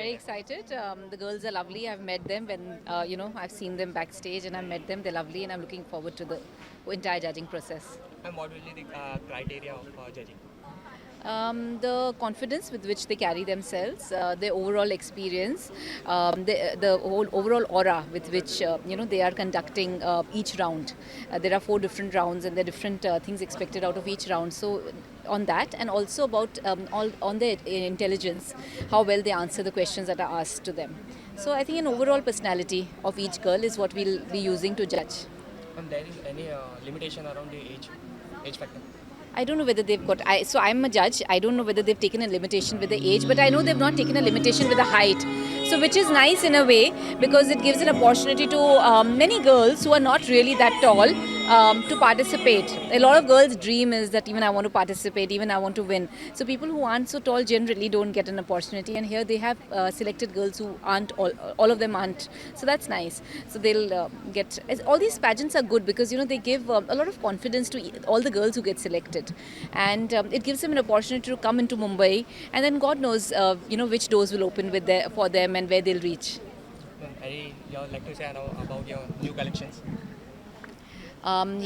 very excited. The girls are lovely. I've met them when, I've seen them backstage and I've met them. They're lovely and I'm looking forward to the entire judging process. And what will be the criteria of judging? The confidence with which they carry themselves, their overall experience, the whole overall aura with which they are conducting each round. There are 4 different rounds, and there are different things expected out of each round. So on that, and also about on their intelligence, how well they answer the questions that are asked to them. So I think an overall personality of each girl is what we'll be using to judge. And there is any limitation around the age factor? I don't know whether they've got. So I'm a judge. I don't know whether they've taken a limitation with the age, but I know they've not taken a limitation with the height. So which is nice in a way, because it gives an opportunity to many girls who are not really that tall to participate. A lot of girls' dream is that even I want to participate, even I want to win. So people who aren't so tall generally don't get an opportunity, and here they have selected girls who aren't all of them aren't. So that's nice. So they'll get. All these pageants are good because they give a lot of confidence to all the girls who get selected, and it gives them an opportunity to come into Mumbai, and then God knows which doors will open for them and where they'll reach. Any you would like to say about your new collections?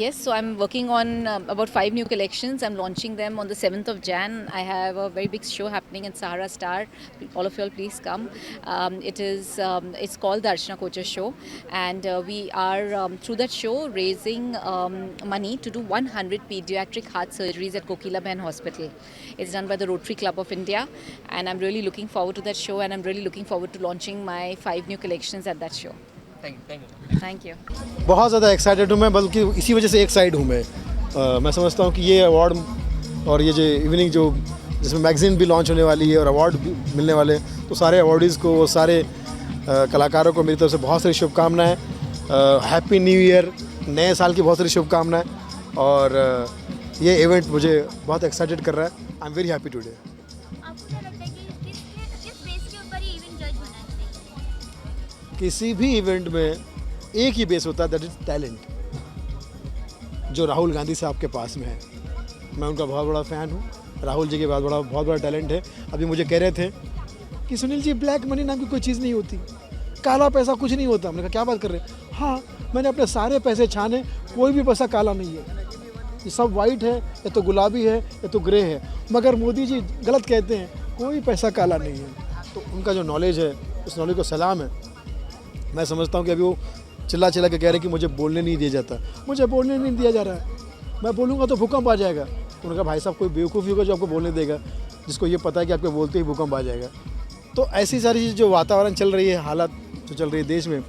Yes, so I'm working on about 5 new collections. I'm launching them on the 7th of Jan. I have a very big show happening in Sahara Star. All of you all please come. It's called the Archana Kochar Show, and we are through that show raising money to do 100 pediatric heart surgeries at Kokila Behan Hospital. It's done by the Rotary Club of India, and I'm really looking forward to that show, and I'm really looking forward to launching my 5 new collections at that show. Thank you. Thank you. बहुत ज़्यादा excited हूँ मैं, बल्कि इसी वजह से एक side हूँ मैं समझता हूँ कि ये अवार्ड और ये जो इवनिंग जो जिसमें मैगज़ीन भी लॉन्च होने वाली है और अवार्ड भी मिलने वाले हैं, तो सारे अवार्डीज़ को, सारे कलाकारों को मेरी तरफ से बहुत सारी शुभकामनाएं। हैप्पी न्यू ईयर, नए साल की बहुत सारी शुभकामनाएं। और ये इवेंट मुझे बहुत एक्साइटेड कर रहा है। आई एम वेरी हैप्पी टुडे। किसी भी इवेंट में एक ही बेस होता है, दैट इज टैलेंट, जो राहुल गांधी साहब के पास में है। मैं उनका बहुत बड़ा फ़ैन हूँ। राहुल जी के बाद बहुत बड़ा टैलेंट है। अभी मुझे कह रहे थे कि सुनील जी, ब्लैक मनी नाम की कोई चीज़ नहीं होती, काला पैसा कुछ नहीं होता। मैंने कहा क्या बात कर रहे हैं? हाँ, मैंने अपने सारे पैसे छाने, कोई भी पैसा काला नहीं है, ये सब वाइट है, ये तो गुलाबी है, ये तो ग्रे है। मगर मोदी जी गलत कहते हैं, कोई पैसा काला नहीं है। तो उनका जो नॉलेज है, उस नॉलेज को सलाम है। मैं समझता हूँ कि अभी वो चिल्ला के कह रहे हैं कि मुझे बोलने नहीं दिया जाता। मुझे बोलने नहीं दिया जा रहा है, मैं बोलूँगा तो भूकंप आ जाएगा। उन्होंने कहा भाई साहब, कोई बेवकूफ़ी होगा जो आपको बोलने देगा, जिसको ये पता है कि आपके बोलते ही भूकंप आ जाएगा। तो ऐसी सारी चीज़ जो वातावरण चल रही है, हालात जो चल रही है देश में,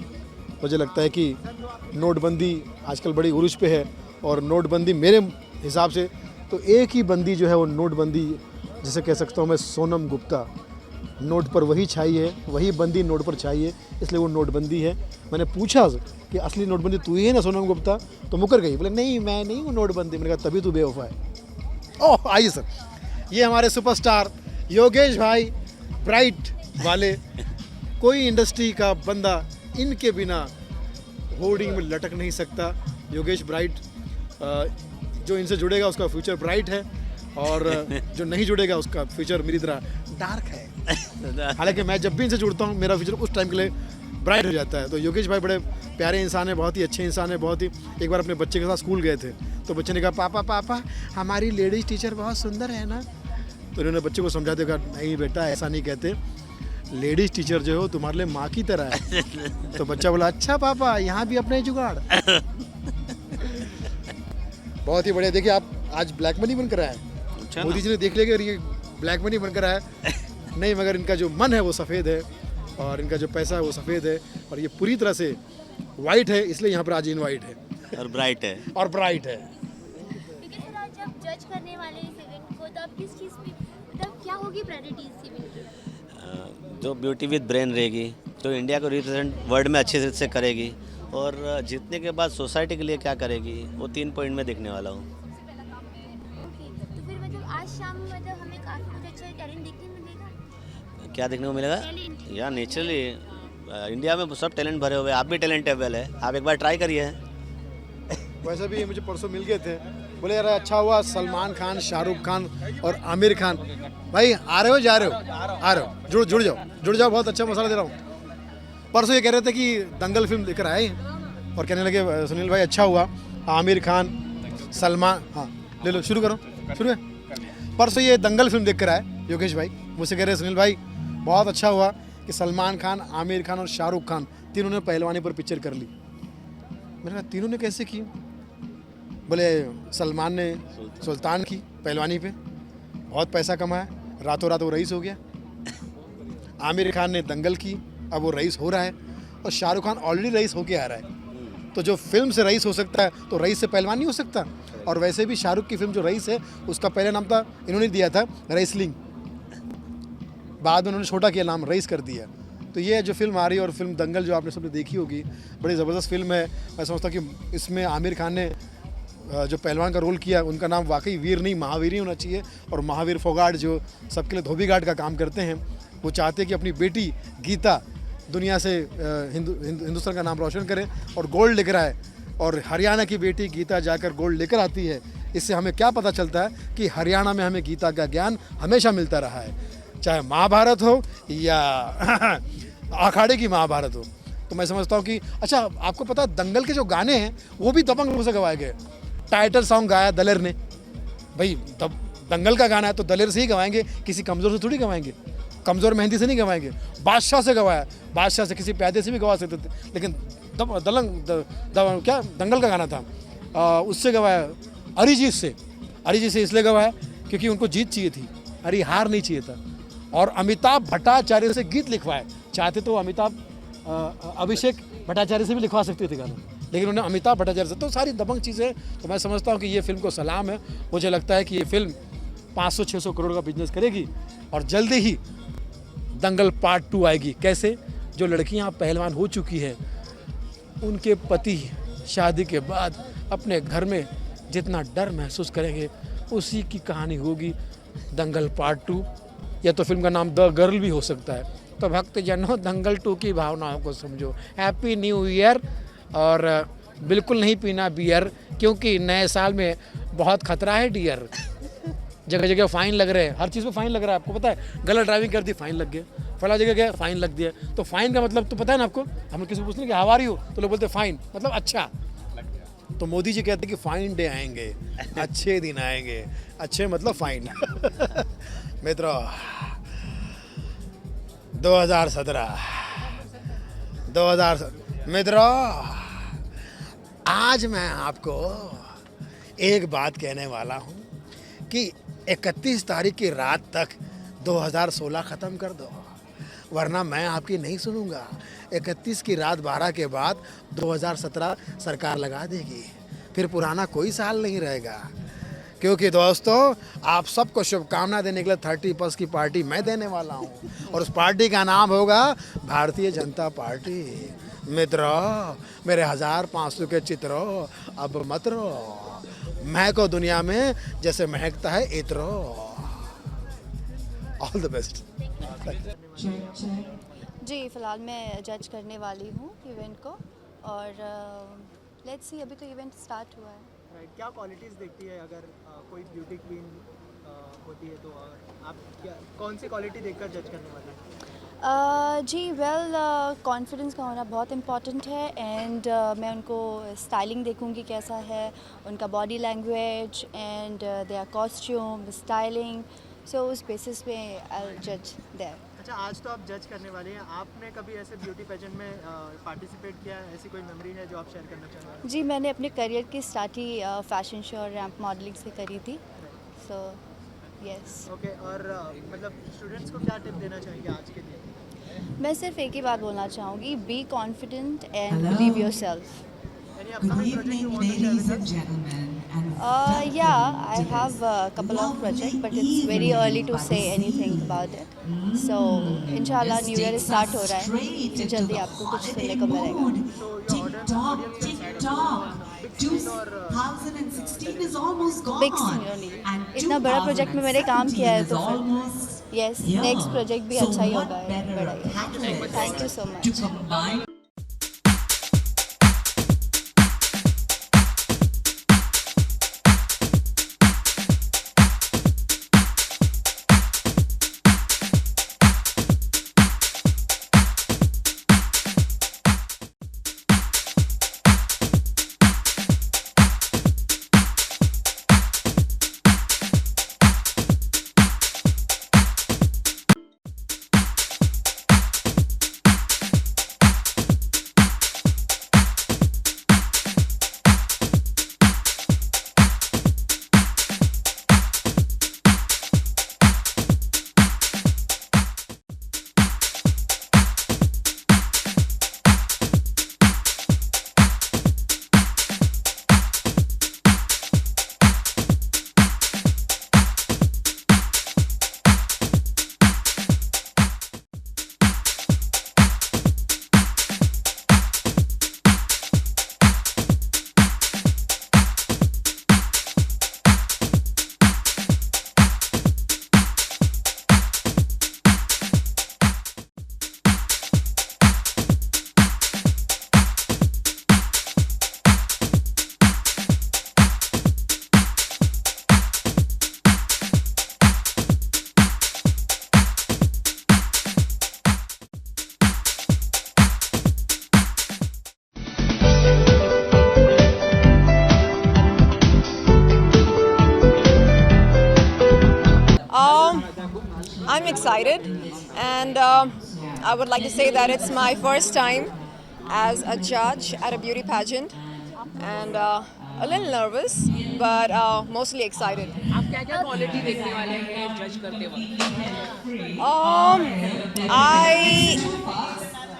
मुझे लगता है कि नोटबंदी आजकल बड़ी उरूज पे है। और नोटबंदी मेरे हिसाब से तो एक ही बंदी जो है वो नोटबंदी, जिसे कह सकता हूँ मैं, सोनम गुप्ता। नोट पर वही छाई है, वही बंदी नोट पर छाई है, इसलिए वो नोटबंदी है। मैंने पूछा कि असली नोटबंदी तू ही है ना सोनम गुप्ता? तो मुकर गई, बोले नहीं मैं नहीं हूँ नोटबंदी। मैंने कहा तभी तू बेवफा है। ओह आइए सर, ये हमारे सुपरस्टार योगेश भाई, ब्राइट वाले। कोई इंडस्ट्री का बंदा इनके बिना होर्डिंग में लटक नहीं सकता। योगेश ब्राइट, जो इनसे जुड़ेगा उसका फ्यूचर ब्राइट है, और जो नहीं जुड़ेगा उसका फ्यूचर मेरी तरह डार्क है। हालांकि मैं जब भी इनसे जुड़ता हूँ, मेरा फ्यूचर उस टाइम के लिए ब्राइट हो जाता है। तो योगेश भाई बड़े प्यारे इंसान है, बहुत ही अच्छे इंसान है, बहुत ही। एक बार अपने बच्चे के साथ स्कूल गए थे, तो बच्चे ने कहा पापा हमारी लेडीज़ टीचर बहुत सुंदर है ना? तो इन्होंने बच्चे को समझाते, कहा नहीं बेटा ऐसा नहीं कहते, लेडीज़ टीचर जो हो तुम्हारे लिए माँ की तरह है। तो बच्चा बोला अच्छा पापा, यहाँ भी अपना ही जुगाड़। बहुत ही बढ़िया। देखिए आप आज ब्लैक मनी बनकर आए हैं। मोदी जी ने देख लिया कि ये ब्लैक मनी बनकर आया नहीं, मगर इनका जो मन है वो सफ़ेद है, और इनका जो पैसा है वो सफ़ेद है, और ये पूरी तरह से वाइट है, इसलिए यहाँ पर आज इनवाइट है और ब्राइट है। लेकिन सर आज जब जज करने वाले इस इवेंट को, तो आप किस चीज़ पे, मतलब क्या होगी प्रायोरिटी इस इवेंट की? जो ब्यूटी विद ब्रेन रहेगी, जो इंडिया को रिप्रेजेंट वर्ल्ड में अच्छे से करेगी, और जीतने के बाद सोसाइटी के लिए क्या करेगी, वो 3 पॉइंट में देखने वाला हूँ। तो फिर मतलब आज शाम मतलब हमें काफ़ी कुछ अच्छा टैलेंट देखने को मिलेगा। क्या देखने को मिलेगा? या नेचुरली इंडिया में सब टैलेंट भरे हुए, आप भी टैलेंटेबल है, आप एक बार ट्राई करिए। वैसे भी ये मुझे परसों मिल गए थे, बोले यार अच्छा हुआ सलमान खान, शाहरुख खान और आमिर खान। भाई आ रहे हो जा रहे हो? आ रहे हो, जुड़ जाओ, बहुत अच्छा मसाला दे रहा हूँ। परसों ये कह रहे थे कि दंगल फिल्म लेकर आए और कहने लगे सुनील भाई अच्छा हुआ आमिर खान, सलमान, हाँ ले लो, शुरू है। परसों ये दंगल फिल्म देख कर आए योगेश भाई, मुझसे कह रहे सुनील भाई बहुत अच्छा हुआ कि सलमान खान, आमिर खान और शाहरुख खान तीनों ने पहलवानी पर पिक्चर कर ली। मैंने कहा तीनों ने कैसे की? बोले सलमान ने सुल्तान की पहलवानी पे, बहुत पैसा कमाया, रातों रात वो रईस हो गया। आमिर खान ने दंगल की, अब वो रईस हो रहा है। और शाहरुख खान ऑलरेडी रईस होके आ रहा है। तो जो फिल्म से रईस हो सकता है तो रईस से पहलवान नहीं हो सकता। और वैसे भी शाहरुख की फिल्म जो रईस है उसका पहले नाम था, इन्होंने दिया था रेसलिंग, बाद में उन्होंने छोटा किया नाम, रईस कर दिया। तो ये जो फिल्म आ रही है और फिल्म दंगल जो आपने सबने देखी होगी, बड़ी ज़बरदस्त फिल्म है। मैं समझता हूँ कि इसमें आमिर खान ने जो पहलवान का रोल किया उनका नाम वाकई वीर नहीं महावीर ही होना चाहिए। और महावीर फोगाट जो सबके लिए धोबी घाट का काम करते हैं, वो चाहते हैं कि अपनी बेटी गीता दुनिया से हिंदुस्तान का नाम रोशन करे और गोल्ड लेकर आए। और हरियाणा की बेटी गीता जाकर गोल्ड लेकर आती है। इससे हमें क्या पता चलता है कि हरियाणा में हमें गीता का ज्ञान हमेशा मिलता रहा है, चाहे महाभारत हो या अखाड़े की महाभारत हो। तो मैं समझता हूँ कि अच्छा आपको पता है दंगल के जो गाने हैं वो भी दबंग लोगों से गवाए गए। टाइटल सॉन्ग गाया दलेर ने, भाई दंगल का गाना है तो दलेर से ही गवाएंगे, किसी कमज़ोर से थोड़ी गवाएंगे, कमज़ोर मेहंदी से नहीं गवाएंगे। बादशाह से गवाया, बादशाह से किसी प्यादे से भी गवा सकते थे, लेकिन क्या दंगल का गाना था उससे गवाया। अरिजीत से इसलिए गवाया क्योंकि उनको जीत चाहिए थी, अरे हार नहीं चाहिए था। और अमिताभ भट्टाचार्य से गीत लिखवाए, चाहते तो अभिषेक भट्टाचार्य से भी लिखवा सकते थे गाना, लेकिन उन्हें अमिताभ भट्टाचार्य से। तो सारी दबंग चीज़ें, तो मैं समझता हूँ कि ये फिल्म को सलाम है। मुझे लगता है कि ये फिल्म 500-600 करोड़ का बिजनेस करेगी और जल्दी ही दंगल पार्ट 2 आएगी। कैसे? जो लड़कियाँ पहलवान हो चुकी हैं उनके पति शादी के बाद अपने घर में जितना डर महसूस करेंगे उसी की कहानी होगी दंगल पार्ट 2, या तो फिल्म का नाम द गर्ल भी हो सकता है। तो भक्तजनों दंगल 2 की भावनाओं को समझो। Happy new year. और बिल्कुल नहीं पीना बियर क्योंकि नए साल में बहुत खतरा है डियर। जगह जगह फ़ाइन लग रहे हैं, हर चीज़ पे फ़ाइन लग रहा है। आपको पता है गलत ड्राइविंग कर दी फ़ाइन लग गया, फला जगह गया फ़ाइन लग दिया। तो फ़ाइन का मतलब तो पता है ना आपको? हम किसी को पूछते हैं कि हाउ आर यू, तो लोग बोलते हैं फ़ाइन, मतलब अच्छा। तो मोदी जी कहते हैं कि फ़ाइन डे आएंगे, अच्छे दिन आएंगे, अच्छे मतलब फ़ाइन। मित्रों 2017 मित्रों आज मैं आपको एक बात कहने वाला हूँ कि 31 तारीख की रात तक 2016 ख़त्म कर दो, वरना मैं आपकी नहीं सुनूंगा। 31 की रात 12 के बाद 2017 सरकार लगा देगी, फिर पुराना कोई साल नहीं रहेगा। क्योंकि दोस्तों आप सबको शुभकामना देने के लिए 30+ की पार्टी मैं देने वाला हूँ और उस पार्टी का नाम होगा भारतीय जनता पार्टी। मित्रों मेरे 1500 के चित्रों अब मत रो, महको दुनिया में जैसे महकता है इत्रो। All the best. जी फ़िलहाल मैं जज करने वाली हूँ इवेंट को और लेट्स सी, अभी तो इवेंट स्टार्ट हुआ है। राइट, क्या क्वालिटीज़ देखती है अगर कोई ब्यूटी क्वीन होती है तो आप क्या कौन सी क्वालिटी देखकर जज करने वाले हैं? जी वेल कॉन्फिडेंस का होना बहुत इम्पॉर्टेंट है एंड मैं उनको स्टाइलिंग देखूंगी कैसा है, उनका body language and their costume styling, so उस बेसिस पे आई जज देयर। अच्छा, आज तो आप जज करने वाले हैं, आपने कभी ऐसे ब्यूटी पेजेंट में पार्टिसिपेट किया, ऐसी कोई मेमोरी है जो आप शेयर करना चाह रहे हैं? जी मैंने अपने करियर की स्टार्ट ही फैशन शो और रैंप मॉडलिंग से करी थी, सो यस। ओके, और मतलब स्टूडेंट्स को क्या टिप देना चाहेंगे आज के लिए? मैं सिर्फ एक ही बात बोलना चाहूँगी, be confident and believe your self. Any upcoming project you want to share with us? Yeah, I have a couple of projects, but it's very early to say anything about it. So, इंशाल्लाह new year start हो रहा है, तो जल्दी आपको कुछ सुनने को मिलेगा। बिग सीन, इतना बड़ा प्रोजेक्ट में मैंने काम किया है तो फिर यस, नेक्स्ट प्रोजेक्ट भी अच्छा ही होगा, बड़ा ही। Thank you so much. I'm excited, and I would like to say that it's my first time as a judge at a beauty pageant, and a little nervous, but mostly excited. आप क्या क्या quality देखने वाले हैं जज करते वक्त?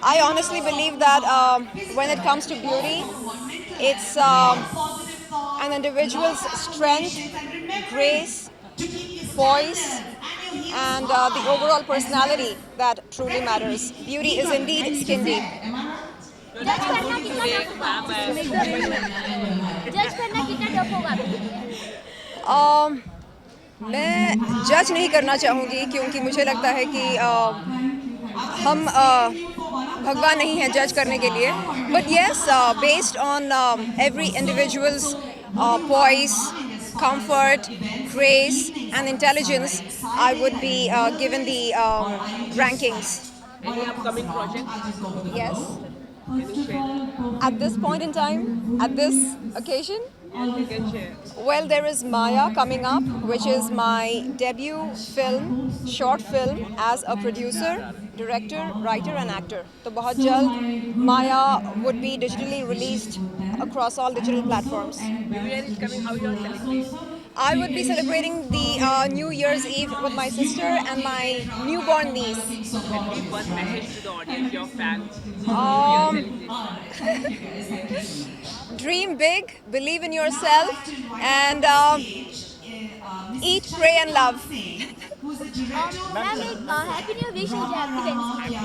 I honestly believe that when it comes to beauty, it's an individual's strength, grace, voice, and the overall personality that truly matters. Beauty is indeed skin deep. जज करना कितना टफ होगा आपके लिए? मैं जज नहीं करना चाहूँगी क्योंकि मुझे लगता है कि हम भगवान नहीं हैं जज करने के लिए, but yes based on every individuals voice, comfort, grace, and intelligence, I would be given the rankings. Any upcoming project? Yes. Can you share? At this point in time, at this occasion, Yes, you can share. well, there is Maya coming up, which is my debut film, short film, as a producer, director, writer, and actor. So, बहुत जल्द Maya would be digitally released across all digital platforms. New Year is coming. How you are celebrating? I would be celebrating the New Year's Eve with my sister and my newborn niece. Leave one message to the audience, your fans. Dream big, believe in yourself, and eat, pray, and love. Ma'am एक happy new wish है आपकी fans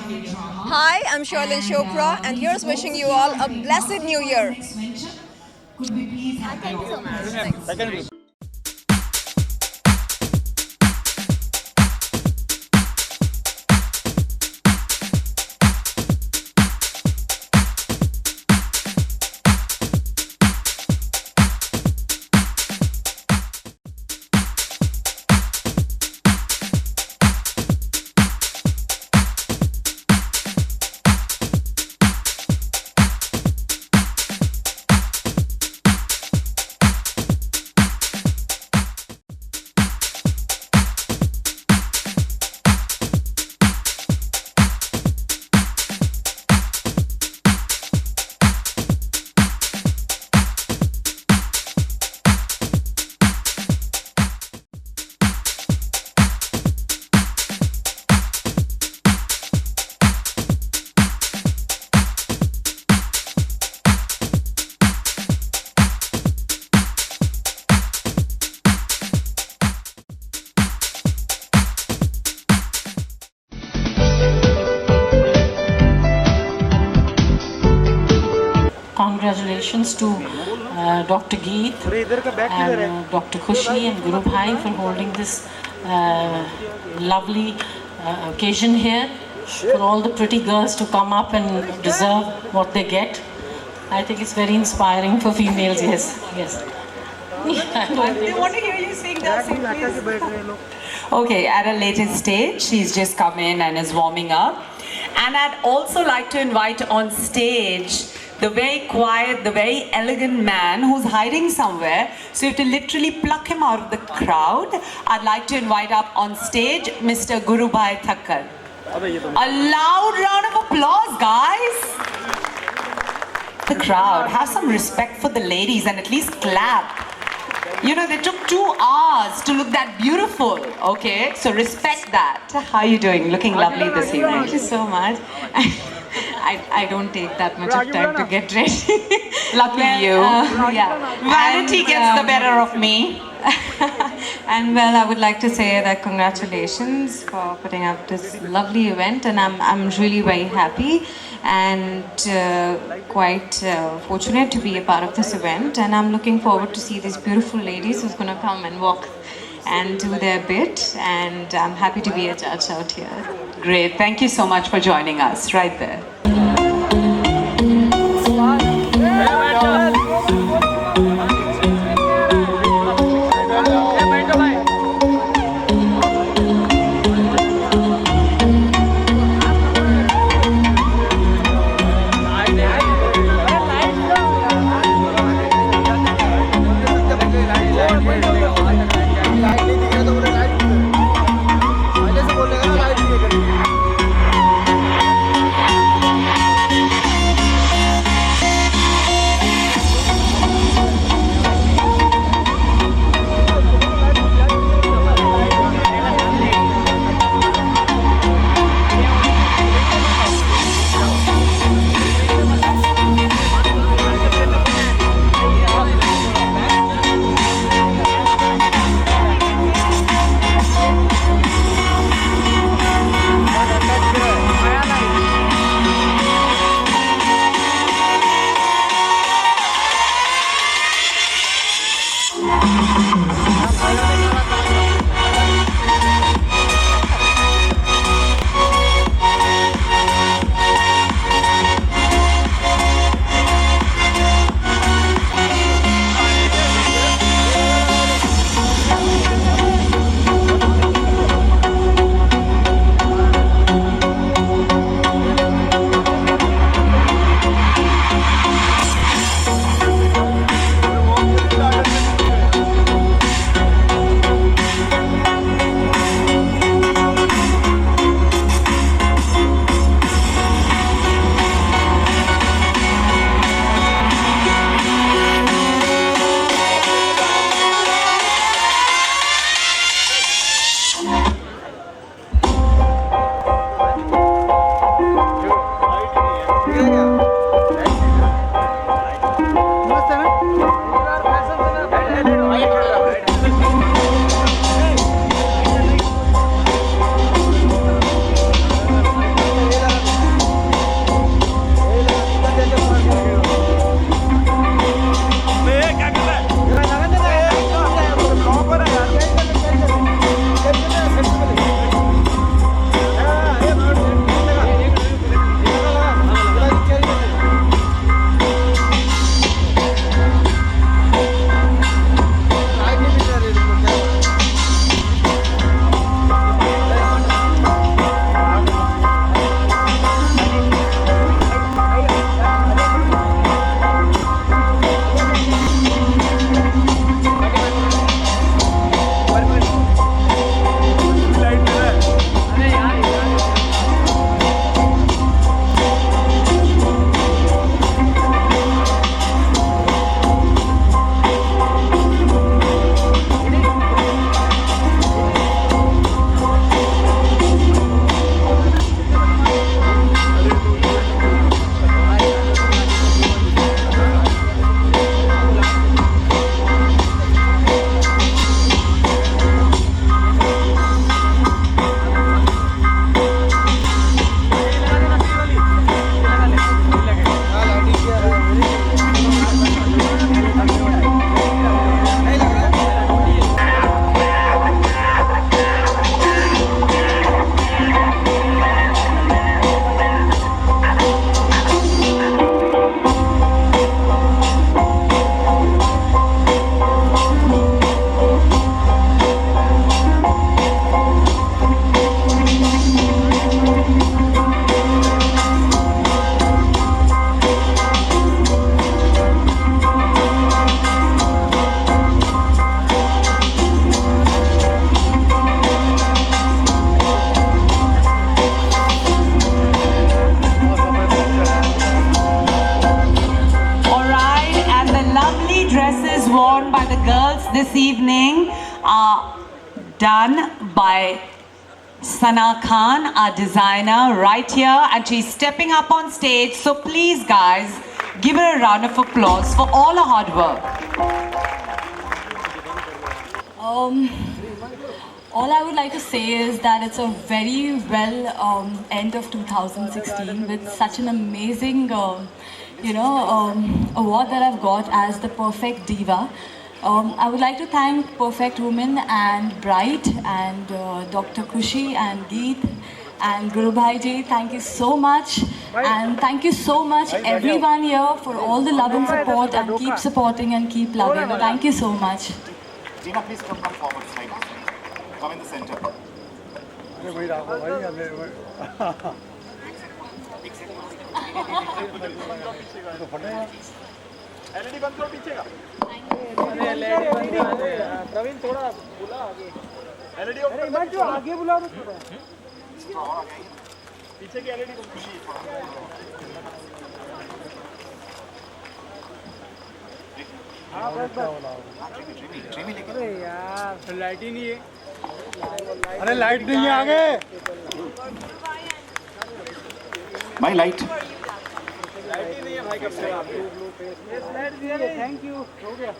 के लिए। Hi, I'm Sharlin Chopra, and here's wishing you all a blessed New Year. Thank you so much. Congratulations to Dr. Geet and Dr. Khushi and Guru Bhai for holding this lovely occasion here. For all the pretty girls to come up and deserve what they get. I think it's very inspiring for females, yes. Yes. They want to hear you sing that song, please. Okay, at a later stage, she's just come in and is warming up. And I'd also like to invite on stage the very quiet, the very elegant man who's hiding somewhere. So you have to literally pluck him out of the crowd. I'd like to invite up on stage Mr. Gurubhai Thakkar. A loud round of applause, guys. The crowd, have some respect for the ladies and at least clap. You know, they took 2 hours to look that beautiful, okay? So respect that. How are you doing? Looking lovely this evening. Thank you so much. I don't take that much of time to get ready. Lucky you. Yeah. Vanity gets the better of me. And well, I would like to say that congratulations for putting up this lovely event, and I'm really very happy and quite fortunate to be a part of this event, and I'm looking forward to see these beautiful ladies who's going to come and walk and do their bit, and I'm happy to be a judge out here. Great. Thank you so much for joining us right there. Light नहीं दिख रहा तो बोले light पहले से बोलेगा evening are done by Sana Khan, our designer, right here, and she's stepping up on stage. So please, guys, give her a round of applause for all her hard work. All I would like to say is that it's a very well end of 2016 with such an amazing, award that I've got as the Perfect Diva. I would like to thank Perfect Woman and Bright and Dr. Kushi and Geet and Guru Bhai ji. Thank you so much, and thank you so much everyone here for all the love and support, and keep supporting and keep loving. Thank you so much. Gina, please come forward slightly. Come in the center. LED बंद करो पीछे का। प्रवीण थोड़ा बुला आगे। LED अरे मत जो आगे बुला दो थोड़ा। पीछे की LED को खुशी हाँ बस बस। अरे यार लाइट ही नहीं है। अरे लाइट नहीं है आगे। भाई लाइट। लाइट ही नहीं है भाई कब से आप लाइट दिया थैंक यू हो गया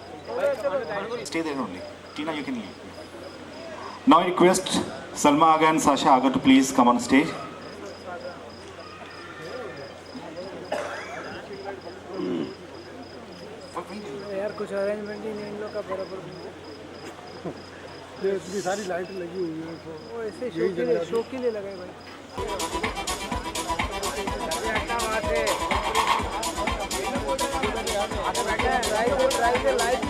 Stay there only. Tina, you can leave. Now I request Salma Aga and Sasha Aga to please come on stage. यार कुछ अरेंजमेंट ही नहीं इन लोग का बराबर इतनी सारी लाइट लगी हुई है वो ऐसे शो के लिए लगाए भाई लाइट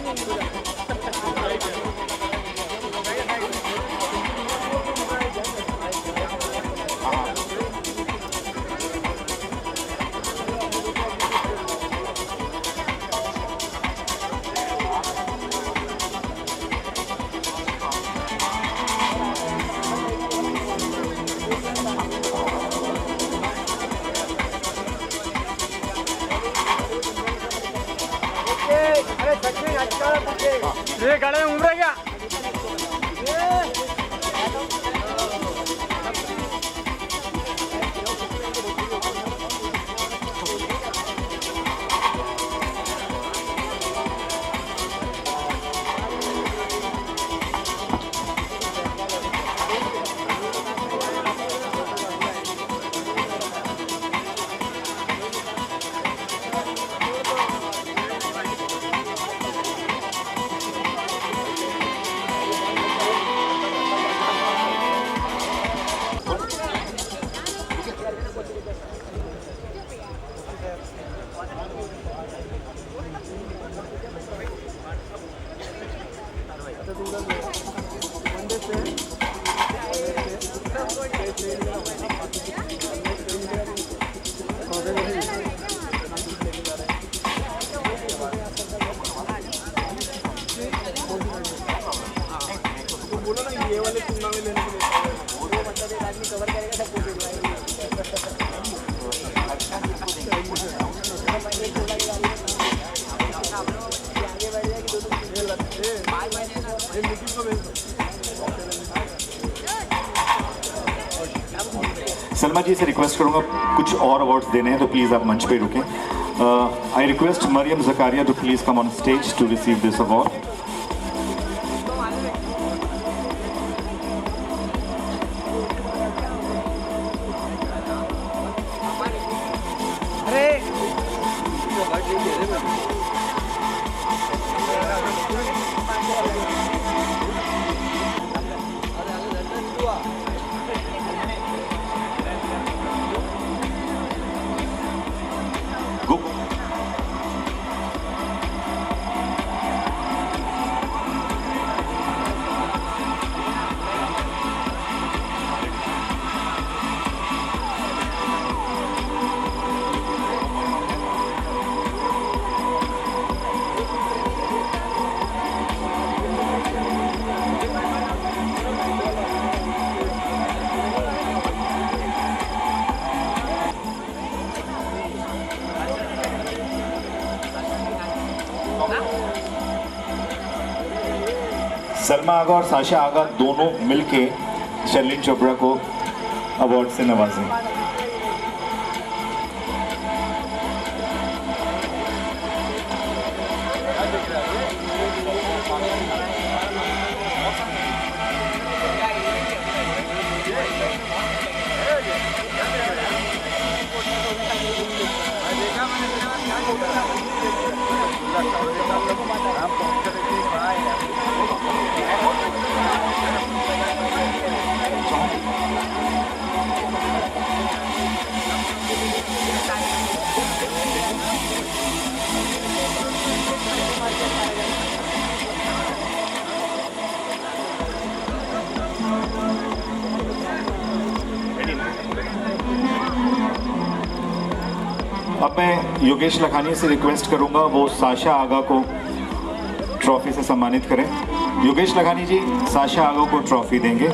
ये गाड़ी में उम्र क्या सलमा जी से रिक्वेस्ट करूंगा कुछ और अवार्ड्स देने हैं तो प्लीज़ आप मंच पे रुकें I request Mariyam Zakaria to please come on stage to receive this award Salma Agha और साशा आगा दोनों मिलके शर्लिन चोपड़ा को अवार्ड से नवाजें। अब मैं योगेश लखानी से रिक्वेस्ट करूंगा वो साशा आगा को ट्रॉफी से सम्मानित करें। योगेश लखानी जी साशा आगा को ट्रॉफी देंगे।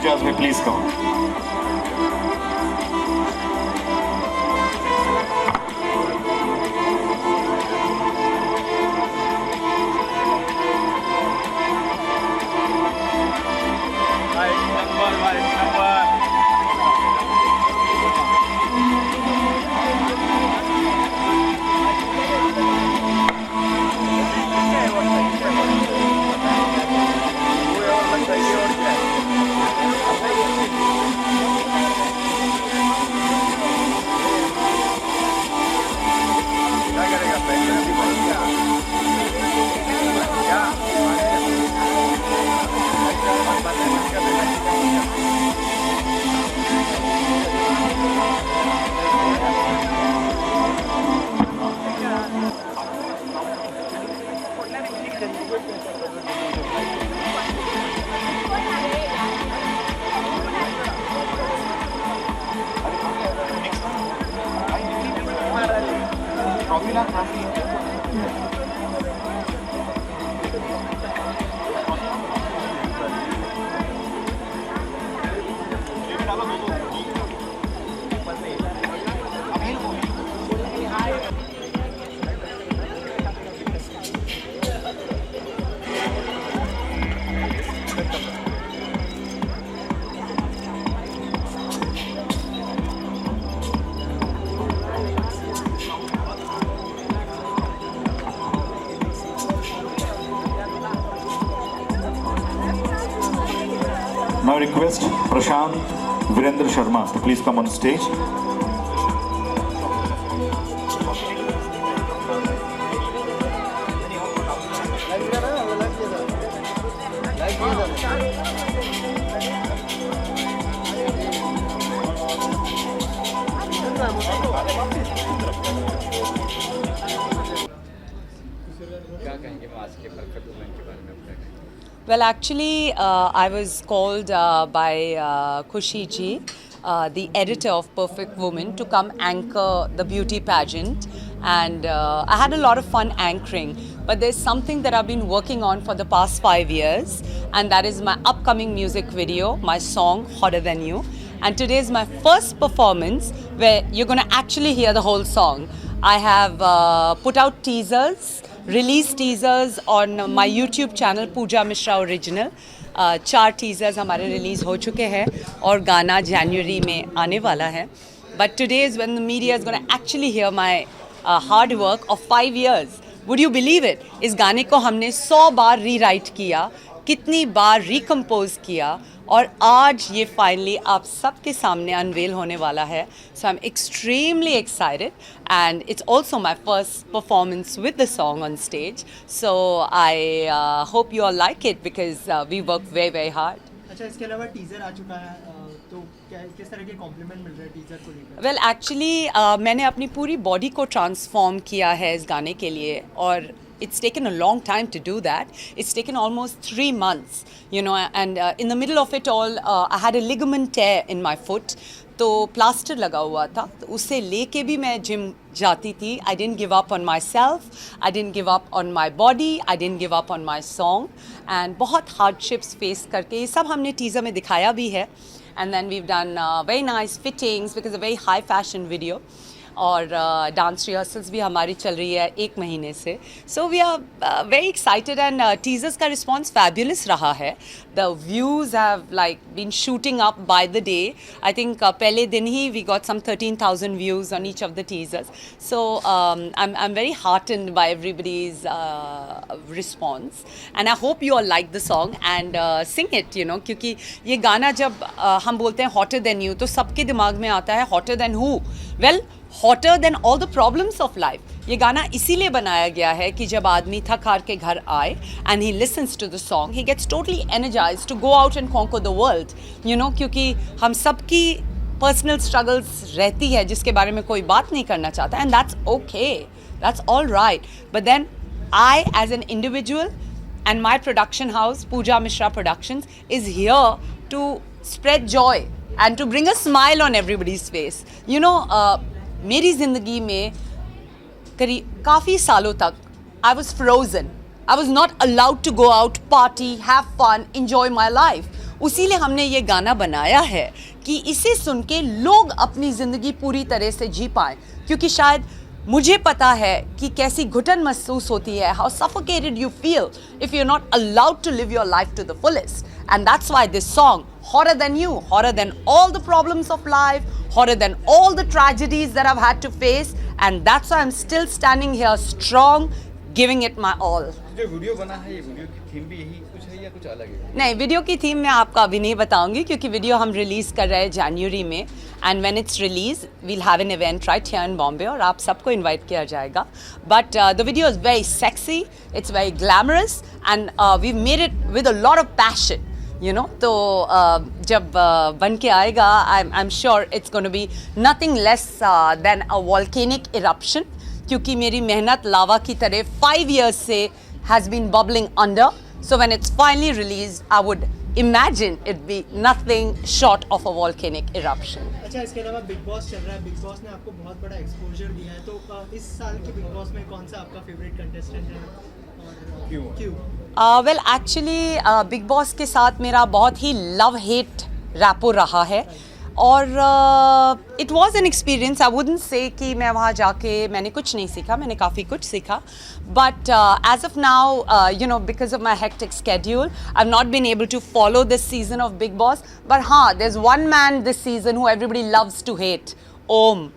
Jasmine, please come. Now request Prashant Virendra Sharma to please come on stage. Well, actually, I was called by Khushi ji, the editor of Perfect Woman, to come anchor the beauty pageant. And I had a lot of fun anchoring. But there's something that I've been working on for the past 5 years, and that is my upcoming music video, my song, Hotter Than You. And today is my first performance where you're going to actually hear the whole song. I have put out teasers, released teasers on my YouTube channel, Pooja Mishra Original. 4 teasers हमारे release हो चुके हैं और गाना जनवरी में आने वाला है. But today is when the media is going to actually hear my hard work of 5 years. Would you believe it? इस गाने को हमने 100 बार रीराइट किया, कितनी बार रिकम्पोज किया और आज ये फाइनली आप सबके सामने अनवेल होने वाला है. So I'm extremely excited and it's also my first performance with the song on stage. So I hope you all like it because we work very hard. अच्छा, इसके अलावा टीजर आ चुका है, तो क्या किस तरह के कॉम्प्लीमेंट मिल रहे हैं टीजर को लेकर? वेल एक्चुअली मैंने अपनी पूरी बॉडी को ट्रांसफॉर्म किया है इस गाने के लिए, और it's taken a long time to do that. It's taken almost 3 months, you know, and in the middle of it all, I had a ligament tear in my foot. तो plaster लगा हुआ था, तो उसे लेके भी मैं जिम जाती थी. I didn't give up on myself, I didn't give up on my body, I didn't give up on my song, and बहुत hardships face करके ये सब हमने टीज़र में दिखाया भी है. And then we've done very nice fittings because a very high fashion video. और डांस रिहर्सल्स भी हमारी चल रही है 1 महीने से. So we are very excited and teasers का रिस्पॉन्स फैबुलस रहा है. The views have like been shooting up by the day. I think पहले दिन ही we got some 13,000 views on each of the teasers. So I am very heartened by everybody's response and I hope you all like the song and sing it, you know, क्योंकि ये गाना जब हम बोलते हैं हॉटर देन यू, तो सबके दिमाग में आता है hotter then who. Well, hotter than all the problems of life. ये गाना इसीलिए बनाया गया है कि जब आदमी थक हार के घर आए and he listens to the song, he gets totally energized to go out and conquer the world, you know, क्योंकि हम सबकी personal struggles रहती है जिसके बारे में कोई बात नहीं करना चाहता, and that's okay, that's all right. But then I as an individual and my production house, Pooja Mishra Productions, is here to spread joy and to bring a smile on everybody's face. You know, मेरी ज़िंदगी में काफ़ी सालों तक I was frozen. I was not allowed to go out, party, have fun, enjoy my life. उसीलिए हमने ये गाना बनाया है कि इसे सुन के लोग अपनी ज़िंदगी पूरी तरह से जी पाएँ, क्योंकि शायद मुझे पता है कि कैसी घुटन महसूस होती है, how suffocated you feel if you're not allowed to live your life to the fullest. And that's why this song, hotter than you, hotter than all the problems of life, hotter than all the tragedies that I've had to face, and that's why I'm still standing here strong, giving it my all. जो video बना है, ये video की theme भी यही कुछ है या कुछ अलग है? नहीं, वीडियो की थीम मैं आपको अभी नहीं बताऊंगी, क्योंकि वीडियो हम रिलीज़ कर रहे हैं जनवरी में, and when it's release we'll have an event right here in Bombay, और आप सबको इनवाइट किया जाएगा. But the video is very sexy, it's very glamorous, and we made it with a lot of passion, you know. तो जब बन के आएगा, I'm sure it's going to be nothing less than a volcanic eruption, क्योंकि मेरी मेहनत लावा की तरह 5 years से has been bubbling under. So when it's finally released, I would imagine it be nothing short of a volcanic eruption. अच्छा, इसके अलावा big boss चल रहा है. बिग बॉस ने आपको बहुत बड़ा एक्सपोजर दिया है, तो इस साल के बिग बॉस में कौन सा आपका फेवरेट कंटेस्टेंट है और क्यों? वेल एक्चुअली बिग बॉस के साथ मेरा बहुत ही लव हेट रैपो रहा है, और it was an experience. I wouldn't say कि मैं वहाँ जाके मैंने कुछ नहीं सीखा, मैंने काफ़ी कुछ सीखा. But as of now, you know, because of my hectic schedule, I have not been able to follow this season of Bigg Boss. But हाँ, there is one man this season who everybody loves to hate, Om,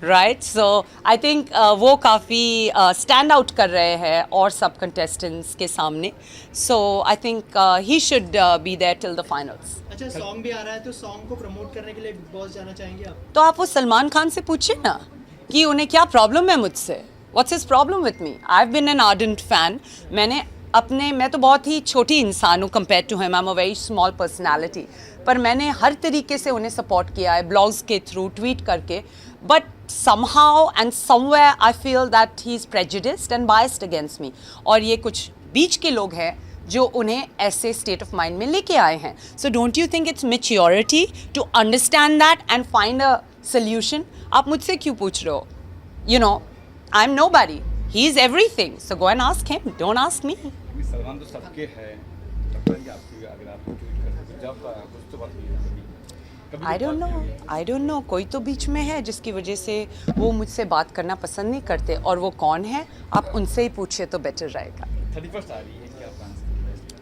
right. So I think वो काफ़ी stand out कर रहे हैं और सब contestants के सामने. So I think he should be there till the finals. अच्छा, सॉन्ग भी आ रहा है, तो सॉन्ग को प्रमोट करने के लिए बिग बॉस जाना चाहेंगे आप? तो आप वो सलमान खान से पूछिए ना कि उन्हें क्या प्रॉब्लम है मुझसे. What's his problem with me? I have been an ardent fan. मैं तो बहुत ही छोटी इंसान हूँ compare to him. I am a very small personality, पर मैंने हर तरीके से उन्हें सपोर्ट किया है, ब्लॉग्स के थ्रू, ट्वीट करके. But somehow and somewhere I feel that he is prejudiced and biased against me. और ये कुछ बीच के लोग हैं जो उन्हें ऐसे स्टेट ऑफ माइंड में लेके आए हैं. So don't you think it's maturity to understand that and find a solution? आप मुझसे क्यों पूछ रहे हो? You know, I am nobody, he is everything, so go and ask him, don't ask me. Salman तो सबके है, अगर आप ट्वीट करते जब कुछ तो बात नहीं. I don't know, कोई तो बीच में है जिसकी वजह से वो मुझसे बात करना पसंद नहीं करते, और वो कौन है आप उनसे ही पूछिए तो बेटर रहेगा. 31st आ रही है, क्या प्लान?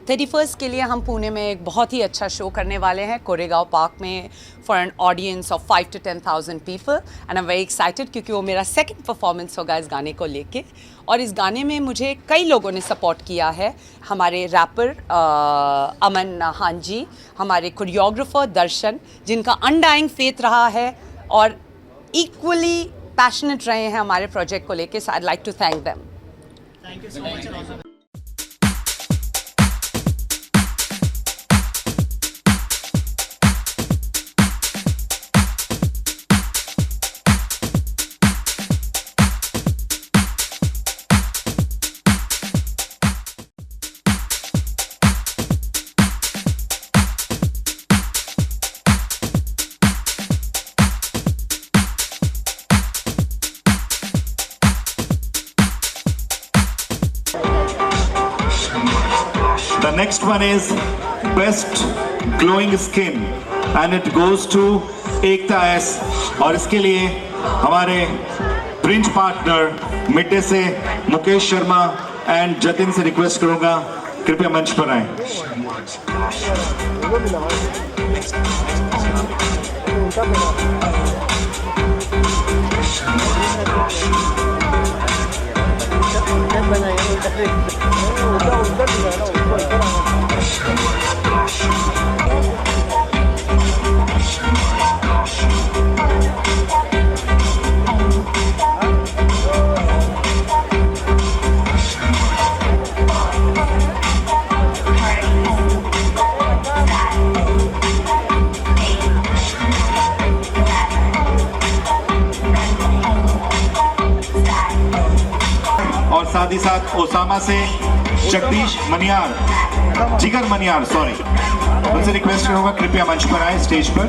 31st के लिए हम पुणे में एक बहुत ही अच्छा शो करने वाले हैं, कोरेगांव पार्क में, for an audience of 5 to 10,000 people, and I am very excited, क्योंकि वो मेरा सेकंड परफॉर्मेंस होगा इस गाने को लेके. और इस गाने में मुझे कई लोगों ने सपोर्ट किया है. हमारे रैपर अमन हांजी, हमारे कोरियोग्राफर दर्शन, जिनका अनडाइंग फेथ रहा है और इक्वली पैशनेट रहे हैं हमारे प्रोजेक्ट को लेके. So I like to thank them. Thank you so much. Next one is best glowing skin and it goes to Ekta S. और इसके लिए हमारे ब्रिंज पार्टनर मिड डे से मुकेश शर्मा एंड जतिन से रिक्वेस्ट करूंगा कृपया मंच पर आए। और साथ ही साथ ओसामा से जगदीश मनियार, जिगर मनियार सॉरी, उनसे रिक्वेस्ट करूंगा कृपया मंच पर आए स्टेज पर।